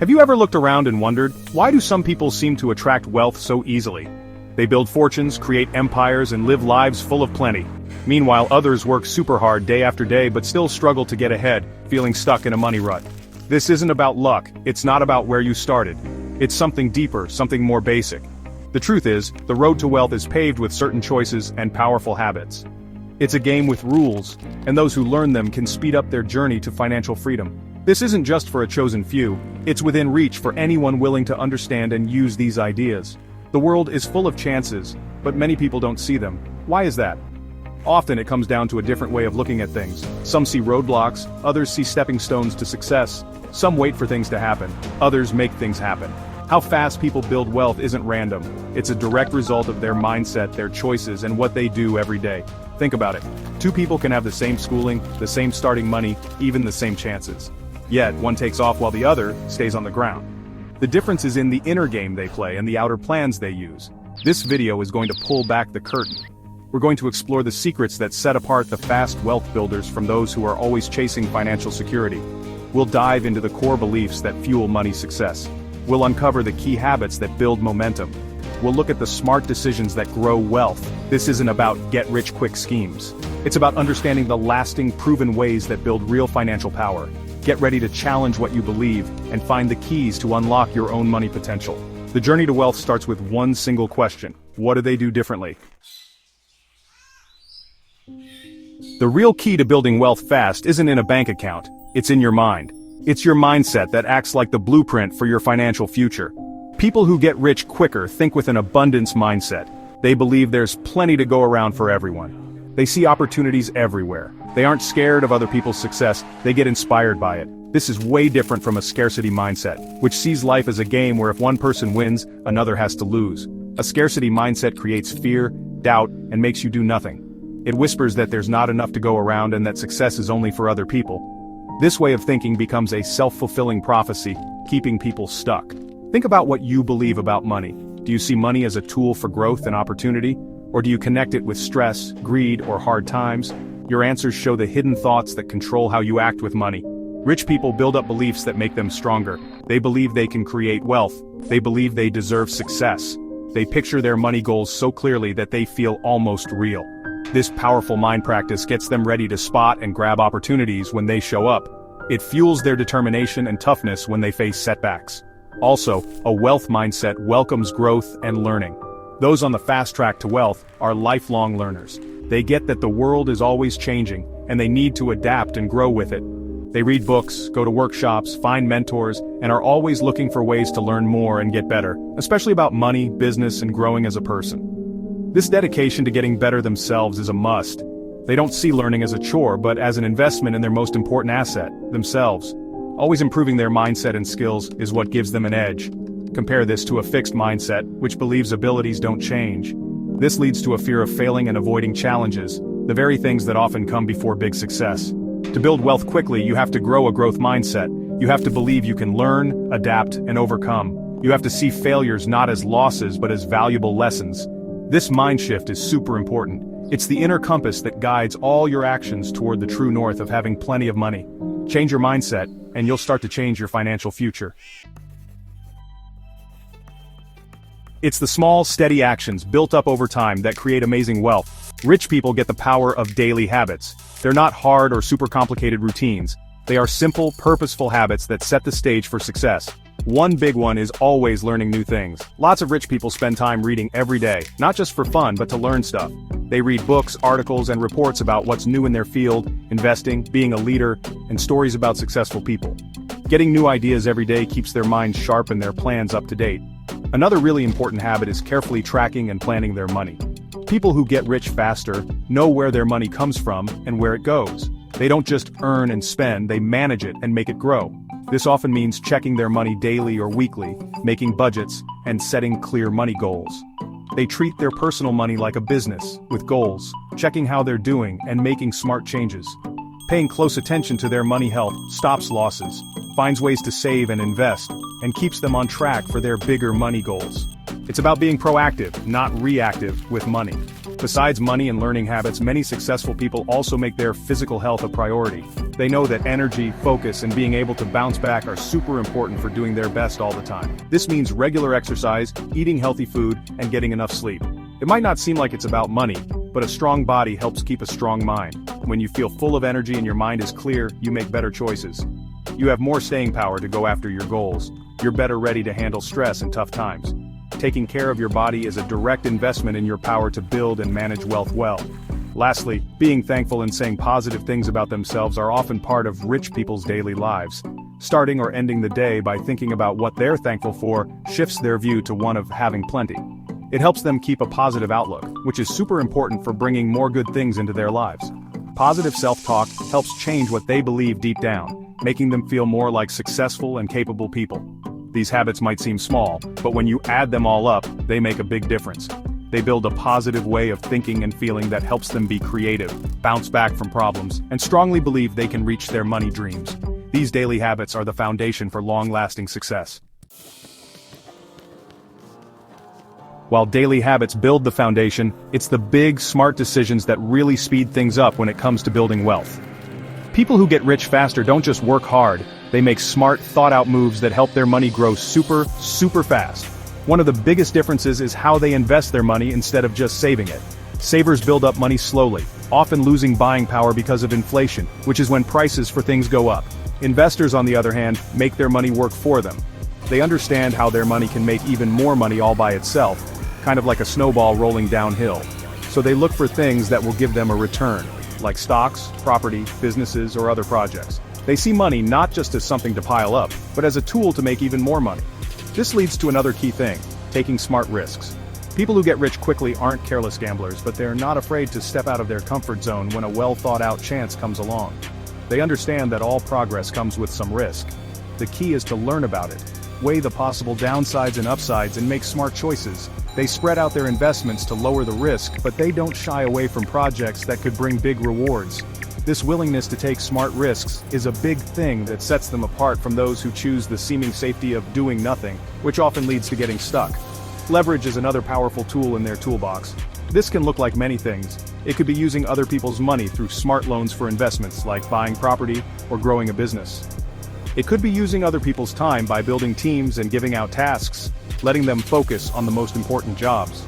Have you ever looked around and wondered, why do some people seem to attract wealth so easily? They build fortunes, create empires, and live lives full of plenty. Meanwhile, others work super hard day after day but still struggle to get ahead, feeling stuck in a money rut. This isn't about luck, it's not about where you started. It's something deeper, something more basic. The truth is, the road to wealth is paved with certain choices and powerful habits. It's a game with rules, and those who learn them can speed up their journey to financial freedom. This isn't just for a chosen few, it's within reach for anyone willing to understand and use these ideas. The world is full of chances, but many people don't see them. Why is that? Often it comes down to a different way of looking at things. Some see roadblocks, others see stepping stones to success. Some wait for things to happen, others make things happen. How fast people build wealth isn't random. It's a direct result of their mindset, their choices, and what they do every day. Think about it. Two people can have the same schooling, the same starting money, even the same chances. Yet, one takes off while the other stays on the ground. The difference is in the inner game they play and the outer plans they use. This video is going to pull back the curtain. We're going to explore the secrets that set apart the fast wealth builders from those who are always chasing financial security. We'll dive into the core beliefs that fuel money success. We'll uncover the key habits that build momentum. We'll look at the smart decisions that grow wealth. This isn't about get-rich-quick schemes. It's about understanding the lasting, proven ways that build real financial power. Get ready to challenge what you believe and find the keys to unlock your own money potential. The journey to wealth starts with one single question. What do they do differently? The real key to building wealth fast isn't in a bank account, it's in your mind. It's your mindset that acts like the blueprint for your financial future. People who get rich quicker think with an abundance mindset. They believe there's plenty to go around for everyone. They see opportunities everywhere. They aren't scared of other people's success, they get inspired by it. This is way different from a scarcity mindset, which sees life as a game where if one person wins, another has to lose. A scarcity mindset creates fear, doubt, and makes you do nothing. It whispers that there's not enough to go around and that success is only for other people. This way of thinking becomes a self-fulfilling prophecy, keeping people stuck. Think about what you believe about money. Do you see money as a tool for growth and opportunity? Or do you connect it with stress, greed, or hard times? Your answers show the hidden thoughts that control how you act with money. Rich people build up beliefs that make them stronger. They believe they can create wealth. They believe they deserve success. They picture their money goals so clearly that they feel almost real. This powerful mind practice gets them ready to spot and grab opportunities when they show up. It fuels their determination and toughness when they face setbacks. Also, a wealth mindset welcomes growth and learning. Those on the fast track to wealth are lifelong learners. They get that the world is always changing, and they need to adapt and grow with it. They read books, go to workshops, find mentors, and are always looking for ways to learn more and get better, especially about money, business, and growing as a person. This dedication to getting better themselves is a must. They don't see learning as a chore, but as an investment in their most important asset, themselves. Always improving their mindset and skills is what gives them an edge. Compare this to a fixed mindset, which believes abilities don't change. This leads to a fear of failing and avoiding challenges, the very things that often come before big success. To build wealth quickly, you have to grow a growth mindset. You have to believe you can learn, adapt, and overcome. You have to see failures not as losses but as valuable lessons. This mind shift is super important. It's the inner compass that guides all your actions toward the true north of having plenty of money. Change your mindset, and you'll start to change your financial future. It's the small, steady actions built up over time that create amazing wealth. Rich people get the power of daily habits. They're not hard or super complicated routines. They are simple, purposeful habits that set the stage for success. One big one is always learning new things. Lots of rich people spend time reading every day, not just for fun but to learn stuff. They read books, articles, and reports about what's new in their field, investing, being a leader, and stories about successful people. Getting new ideas every day keeps their minds sharp and their plans up to date. Another really important habit is carefully tracking and planning their money. People who get rich faster know where their money comes from and where it goes. They don't just earn and spend, they manage it and make it grow. This often means checking their money daily or weekly, making budgets, and setting clear money goals. They treat their personal money like a business, with goals, checking how they're doing and making smart changes. Paying close attention to their money health stops losses, finds ways to save and invest, and keeps them on track for their bigger money goals. It's about being proactive, not reactive, with money. Besides money and learning habits, many successful people also make their physical health a priority. They know that energy, focus, and being able to bounce back are super important for doing their best all the time. This means regular exercise, eating healthy food, and getting enough sleep. It might not seem like it's about money, but a strong body helps keep a strong mind. When you feel full of energy and your mind is clear, you make better choices. You have more staying power to go after your goals. You're better ready to handle stress in tough times. Taking care of your body is a direct investment in your power to build and manage wealth well. Lastly, being thankful and saying positive things about themselves are often part of rich people's daily lives. Starting or ending the day by thinking about what they're thankful for shifts their view to one of having plenty. It helps them keep a positive outlook, which is super important for bringing more good things into their lives. Positive self-talk helps change what they believe deep down, making them feel more like successful and capable people. These habits might seem small, but when you add them all up, they make a big difference. They build a positive way of thinking and feeling that helps them be creative, bounce back from problems, and strongly believe they can reach their money dreams. These daily habits are the foundation for long-lasting success. While daily habits build the foundation, it's the big, smart decisions that really speed things up when it comes to building wealth. People who get rich faster don't just work hard, they make smart, thought-out moves that help their money grow super fast. One of the biggest differences is how they invest their money instead of just saving it. Savers build up money slowly, often losing buying power because of inflation, which is when prices for things go up. Investors, on the other hand, make their money work for them. They understand how their money can make even more money all by itself, kind of like a snowball rolling downhill. So they look for things that will give them a return, like stocks, property, businesses, or other projects. They see money not just as something to pile up, but as a tool to make even more money. This leads to another key thing: taking smart risks. People who get rich quickly aren't careless gamblers, but they're not afraid to step out of their comfort zone when a well-thought-out chance comes along. They understand that all progress comes with some risk. The key is to learn about it, weigh the possible downsides and upsides, and make smart choices. They spread out their investments to lower the risk, but they don't shy away from projects that could bring big rewards. This willingness to take smart risks is a big thing that sets them apart from those who choose the seeming safety of doing nothing, which often leads to getting stuck. Leverage is another powerful tool in their toolbox. This can look like many things. It could be using other people's money through smart loans for investments, like buying property or growing a business. It could be using other people's time by building teams and giving out tasks, letting them focus on the most important jobs.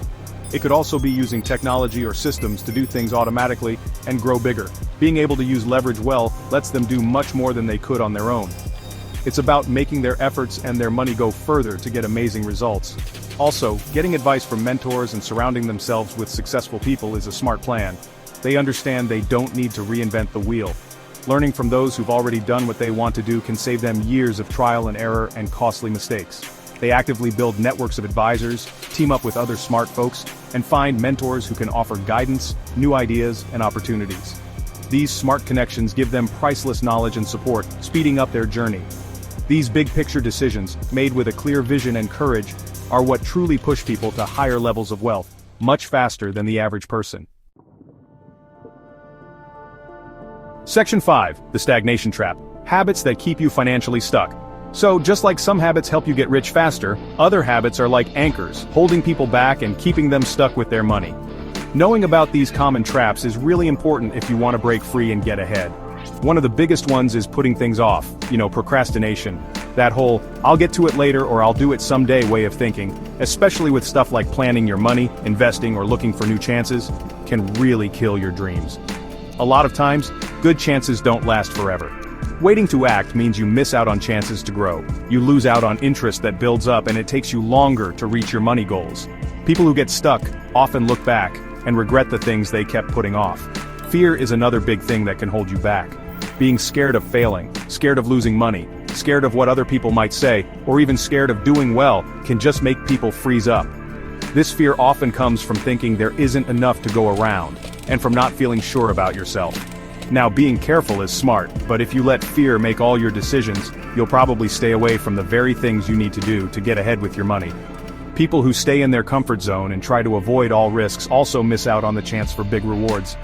It could also be using technology or systems to do things automatically and grow bigger. Being able to use leverage well lets them do much more than they could on their own. It's about making their efforts and their money go further to get amazing results. Also, getting advice from mentors and surrounding themselves with successful people is a smart plan. They understand they don't need to reinvent the wheel. Learning from those who've already done what they want to do can save them years of trial and error and costly mistakes. They actively build networks of advisors, team up with other smart folks, and find mentors who can offer guidance, new ideas, and opportunities. These smart connections give them priceless knowledge and support, speeding up their journey. These big-picture decisions, made with a clear vision and courage, are what truly push people to higher levels of wealth, much faster than the average person. Section 5, the stagnation trap. Habits that keep you financially stuck. So, just like some habits help you get rich faster, other habits are like anchors, holding people back and keeping them stuck with their money. Knowing about these common traps is really important if you want to break free and get ahead. One of the biggest ones is putting things off, procrastination. That whole, I'll get to it later or I'll do it someday way of thinking, especially with stuff like planning your money, investing, or looking for new chances, can really kill your dreams. A lot of times, good chances don't last forever. Waiting to act means you miss out on chances to grow. You lose out on interest that builds up, and it takes you longer to reach your money goals. People who get stuck often look back and regret the things they kept putting off. Fear is another big thing that can hold you back. Being scared of failing, scared of losing money, scared of what other people might say, or even scared of doing well can just make people freeze up. This fear often comes from thinking there isn't enough to go around, and from not feeling sure about yourself. Now, being careful is smart, but if you let fear make all your decisions, you'll probably stay away from the very things you need to do to get ahead with your money. People who stay in their comfort zone and try to avoid all risks also miss out on the chance for big rewards.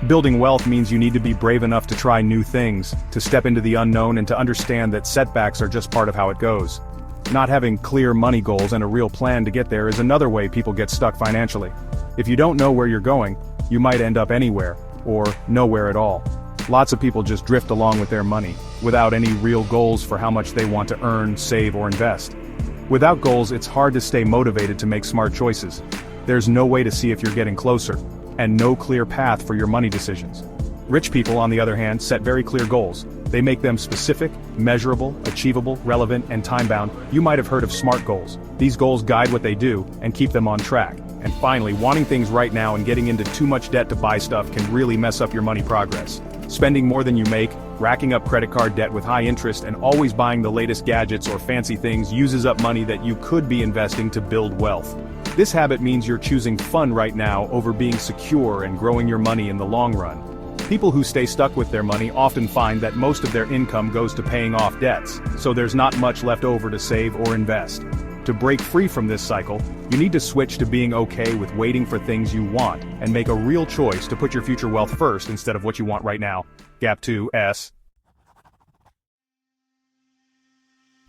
Building wealth means you need to be brave enough to try new things, to step into the unknown, and to understand that setbacks are just part of how it goes. Not having clear money goals and a real plan to get there is another way people get stuck financially. If you don't know where you're going, you might end up anywhere, or nowhere at all. Lots of people just drift along with their money, without any real goals for how much they want to earn, save, or invest. Without goals, it's hard to stay motivated to make smart choices. There's no way to see if you're getting closer, and no clear path for your money decisions. Rich people, on the other hand, set very clear goals. They make them specific, measurable, achievable, relevant, and time-bound. You might have heard of SMART goals. These goals guide what they do and keep them on track. And finally, wanting things right now and getting into too much debt to buy stuff can really mess up your money progress. Spending more than you make, racking up credit card debt with high interest, and always buying the latest gadgets or fancy things uses up money that you could be investing to build wealth. This habit means you're choosing fun right now over being secure and growing your money in the long run. People who stay stuck with their money often find that most of their income goes to paying off debts, so there's not much left over to save or invest. To break free from this cycle, you need to switch to being okay with waiting for things you want, and make a real choice to put your future wealth first instead of what you want right now. Gap 2S.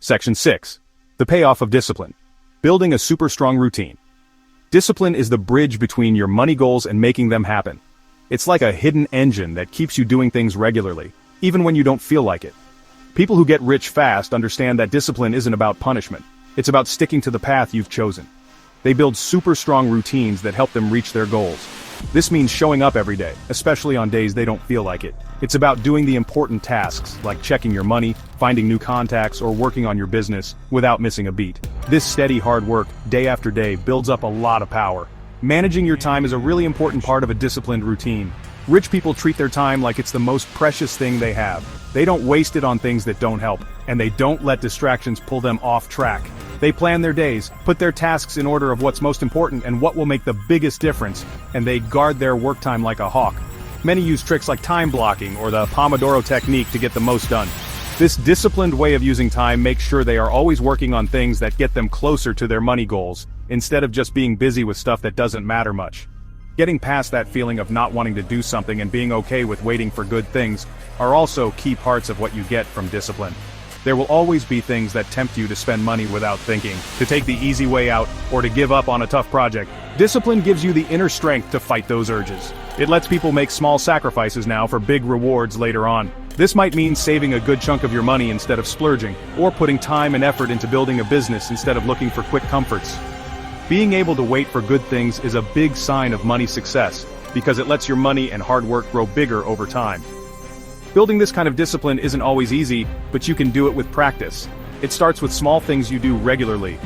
Section 6. The payoff of discipline. Building a super strong routine. Discipline is the bridge between your money goals and making them happen. It's like a hidden engine that keeps you doing things regularly, even when you don't feel like it. People who get rich fast understand that discipline isn't about punishment. It's about sticking to the path you've chosen. They build super strong routines that help them reach their goals. This means showing up every day, especially on days they don't feel like it. It's about doing the important tasks, like checking your money, finding new contacts, or working on your business, without missing a beat. This steady hard work, day after day, builds up a lot of power. Managing your time is a really important part of a disciplined routine. Rich people treat their time like it's the most precious thing they have. They don't waste it on things that don't help, and they don't let distractions pull them off track. They plan their days, put their tasks in order of what's most important and what will make the biggest difference, and they guard their work time like a hawk. Many use tricks like time blocking or the Pomodoro technique to get the most done. This disciplined way of using time makes sure they are always working on things that get them closer to their money goals, instead of just being busy with stuff that doesn't matter much. Getting past that feeling of not wanting to do something and being okay with waiting for good things are also key parts of what you get from discipline. There will always be things that tempt you to spend money without thinking, to take the easy way out, or to give up on a tough project. Discipline gives you the inner strength to fight those urges. It lets people make small sacrifices now for big rewards later on. This might mean saving a good chunk of your money instead of splurging, or putting time and effort into building a business instead of looking for quick comforts. Being able to wait for good things is a big sign of money success, because it lets your money and hard work grow bigger over time. Building this kind of discipline isn't always easy, but you can do it with practice. It starts with small things you do regularly.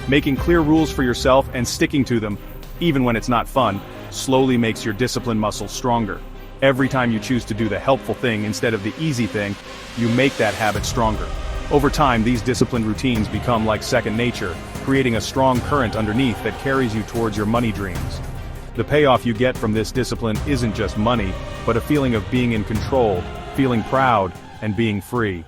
Making clear rules for yourself and sticking to them, even when it's not fun, slowly makes your discipline muscle stronger. Every time you choose to do the helpful thing instead of the easy thing, you make that habit stronger. Over time, these disciplined routines become like second nature, creating a strong current underneath that carries you towards your money dreams. The payoff you get from this discipline isn't just money, but a feeling of being in control, feeling proud, and being free.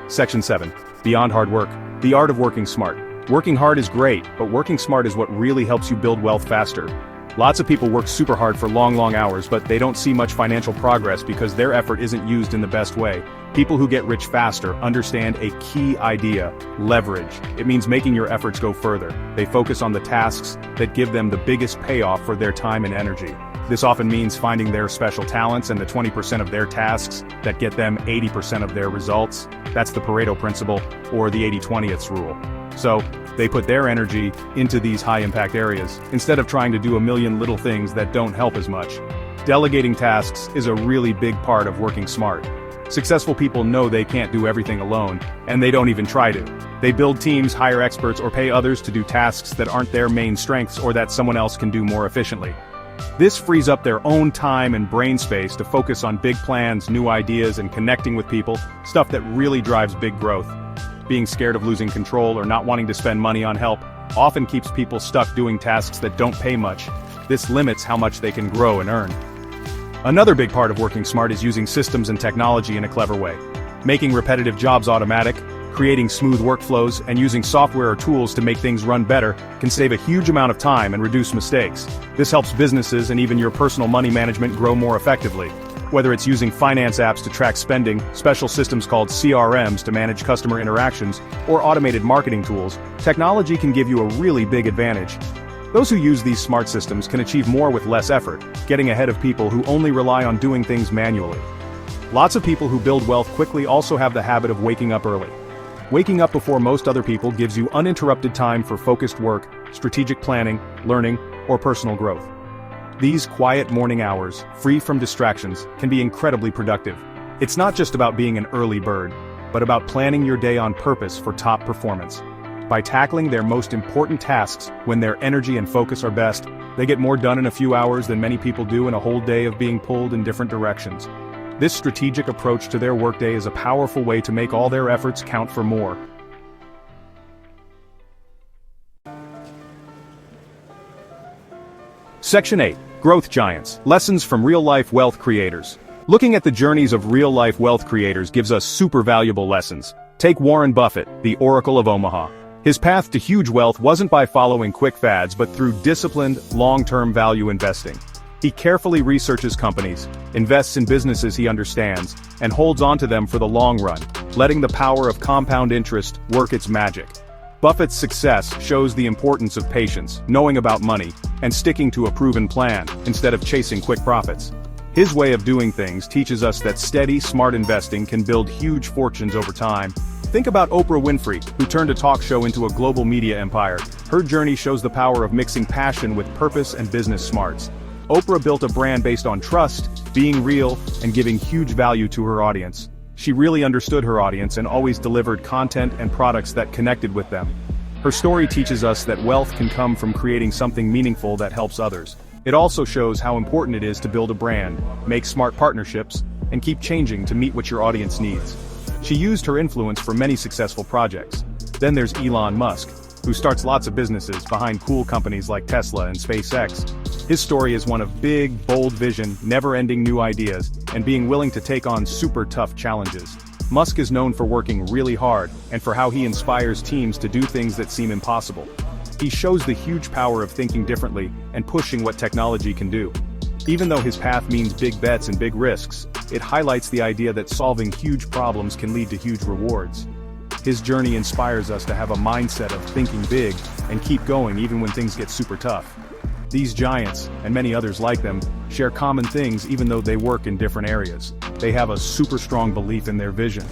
Section 7. Beyond hard work. The art of working smart. Working hard is great, but working smart is what really helps you build wealth faster. Lots of people work super hard for long hours, but they don't see much financial progress because their effort isn't used in the best way. People who get rich faster understand a key idea: leverage. It means making your efforts go further. They focus on the tasks that give them the biggest payoff for their time and energy. This often means finding their special talents and the 20% of their tasks that get them 80% of their results. That's the Pareto principle, or the 80-20th rule. So, they put their energy into these high-impact areas, instead of trying to do a million little things that don't help as much. Delegating tasks is a really big part of working smart. Successful people know they can't do everything alone, and they don't even try to. They build teams, hire experts, or pay others to do tasks that aren't their main strengths or that someone else can do more efficiently. This frees up their own time and brain space to focus on big plans, new ideas, and connecting with people, stuff that really drives big growth. Being scared of losing control or not wanting to spend money on help often keeps people stuck doing tasks that don't pay much. This limits how much they can grow and earn. Another big part of working smart is using systems and technology in a clever way. Making repetitive jobs automatic, creating smooth workflows, and using software or tools to make things run better can save a huge amount of time and reduce mistakes. This helps businesses and even your personal money management grow more effectively. Whether it's using finance apps to track spending, special systems called CRMs to manage customer interactions, or automated marketing tools, technology can give you a really big advantage. Those who use these smart systems can achieve more with less effort, getting ahead of people who only rely on doing things manually. Lots of people who build wealth quickly also have the habit of waking up early. Waking up before most other people gives you uninterrupted time for focused work, strategic planning, learning, or personal growth. These quiet morning hours, free from distractions, can be incredibly productive. It's not just about being an early bird, but about planning your day on purpose for top performance. By tackling their most important tasks when their energy and focus are best, they get more done in a few hours than many people do in a whole day of being pulled in different directions. This strategic approach to their workday is a powerful way to make all their efforts count for more. Section 8. Growth Giants. Lessons from Real-Life Wealth Creators. Looking at the journeys of real-life wealth creators gives us super valuable lessons. Take Warren Buffett, the Oracle of Omaha. His path to huge wealth wasn't by following quick fads but through disciplined, long-term value investing. He carefully researches companies, invests in businesses he understands, and holds onto them for the long run, letting the power of compound interest work its magic. Buffett's success shows the importance of patience, knowing about money, and sticking to a proven plan, instead of chasing quick profits. His way of doing things teaches us that steady, smart investing can build huge fortunes over time. Think about Oprah Winfrey, who turned a talk show into a global media empire. Her journey shows the power of mixing passion with purpose and business smarts. Oprah built a brand based on trust, being real, and giving huge value to her audience. She really understood her audience and always delivered content and products that connected with them. Her story teaches us that wealth can come from creating something meaningful that helps others. It also shows how important it is to build a brand, make smart partnerships, and keep changing to meet what your audience needs. She used her influence for many successful projects. Then there's Elon Musk, who starts lots of businesses behind cool companies like Tesla and SpaceX. His story is one of big, bold vision, never-ending new ideas, and being willing to take on super tough challenges. Musk is known for working really hard, and for how he inspires teams to do things that seem impossible. He shows the huge power of thinking differently and pushing what technology can do. Even though his path means big bets and big risks, it highlights the idea that solving huge problems can lead to huge rewards. His journey inspires us to have a mindset of thinking big and keep going even when things get super tough. These giants, and many others like them, share common things even though they work in different areas. They have a super strong belief in their vision.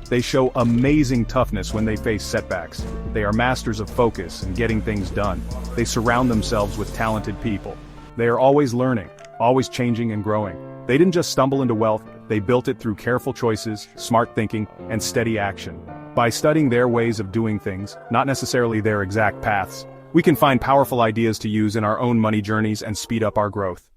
They show amazing toughness when they face setbacks. They are masters of focus and getting things done. They surround themselves with talented people. They are always learning, always changing and growing. They didn't just stumble into wealth, they built it through careful choices, smart thinking, and steady action. By studying their ways of doing things, not necessarily their exact paths, we can find powerful ideas to use in our own money journeys and speed up our growth.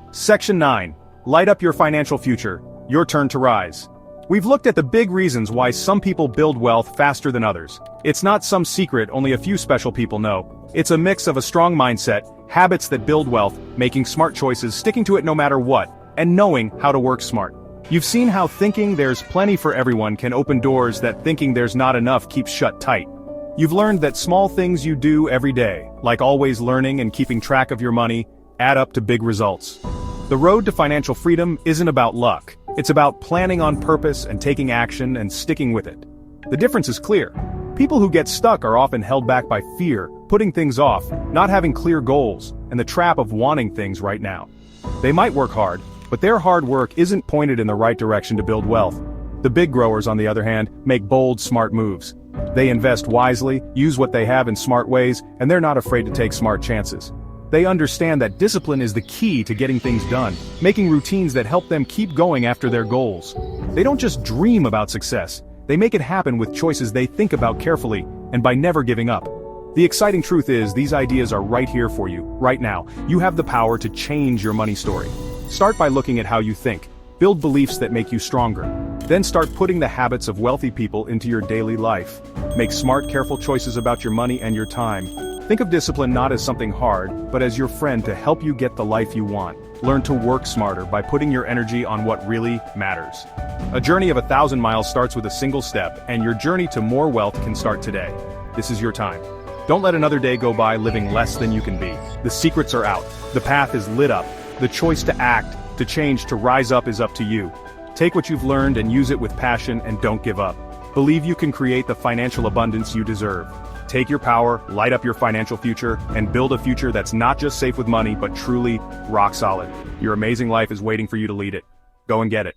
Section 9. Light up your financial future. Your turn to rise. We've looked at the big reasons why some people build wealth faster than others. It's not some secret only a few special people know. It's a mix of a strong mindset, habits that build wealth, making smart choices, sticking to it no matter what, and knowing how to work smart. You've seen how thinking there's plenty for everyone can open doors that thinking there's not enough keeps shut tight. You've learned that small things you do every day, like always learning and keeping track of your money, add up to big results. The road to financial freedom isn't about luck. It's about planning on purpose and taking action and sticking with it. The difference is clear. People who get stuck are often held back by fear, putting things off, not having clear goals, and the trap of wanting things right now. They might work hard, but their hard work isn't pointed in the right direction to build wealth. The big growers, on the other hand, make bold, smart moves. They invest wisely, use what they have in smart ways, and they're not afraid to take smart chances. They understand that discipline is the key to getting things done, making routines that help them keep going after their goals. They don't just dream about success, they make it happen with choices they think about carefully, and by never giving up. The exciting truth is, these ideas are right here for you, right now. You have the power to change your money story. Start by looking at how you think. Build beliefs that make you stronger. Then start putting the habits of wealthy people into your daily life. Make smart, careful choices about your money and your time. Think of discipline not as something hard, but as your friend to help you get the life you want. Learn to work smarter by putting your energy on what really matters. A journey of 1,000 miles starts with a single step, and your journey to more wealth can start today. This is your time. Don't let another day go by living less than you can be. The secrets are out. The path is lit up. The choice to act, to change, to rise up is up to you. Take what you've learned and use it with passion, and don't give up. Believe you can create the financial abundance you deserve. Take your power, light up your financial future, and build a future that's not just safe with money, but truly rock solid. Your amazing life is waiting for you to lead it. Go and get it.